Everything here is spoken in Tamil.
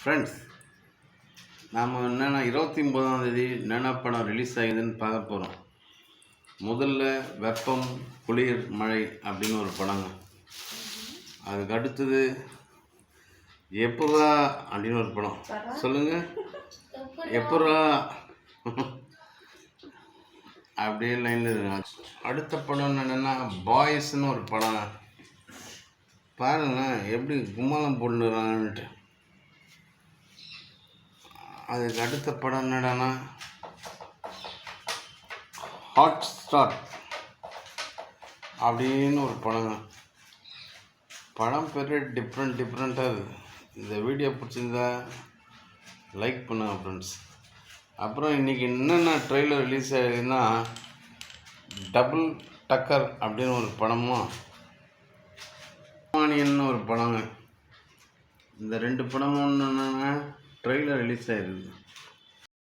ஃப்ரெண்ட்ஸ், நாம் என்னென்னா 29ஆம் தேதி என்னென்ன படம் ரிலீஸ் ஆகுதுன்னு பார்க்க போகிறோம். முதல்ல வெப்பம், குளிர், மழை அப்படின்னு ஒரு படங்க. அதுக்கு அடுத்தது எப்படா அப்படின்னு ஒரு படம். சொல்லுங்கள், எப்படா அப்படியே லைனில் இருங்க. அடுத்த படம் என்னென்னா பாய்ஸ்ன்னு ஒரு படம். பாருங்களேன் எப்படி கும்மாளம் போட்டுறான்ட்டு. அதுக்கு அடுத்த படம் என்னடானா ஹாட் ஸ்டார் அப்படின்னு ஒரு படங்க. படம் பேர் டிஃப்ரெண்ட்டாக இருக்குது. இந்த வீடியோ பிடிச்சிருந்தா லைக் பண்ணுங்க ஃப்ரெண்ட்ஸ். அப்புறம் இன்றைக்கி என்னென்ன ட்ரெய்லர் ரிலீஸ் ஆகுதுன்னா டபுள் டக்கர் அப்படின்னு ஒரு படமும் மானியன்னு ஒரு படங்க. இந்த ரெண்டு படமும் என்னென்னா ட்ரெய்லர் ரிலீஸ் ஆகிருக்குது.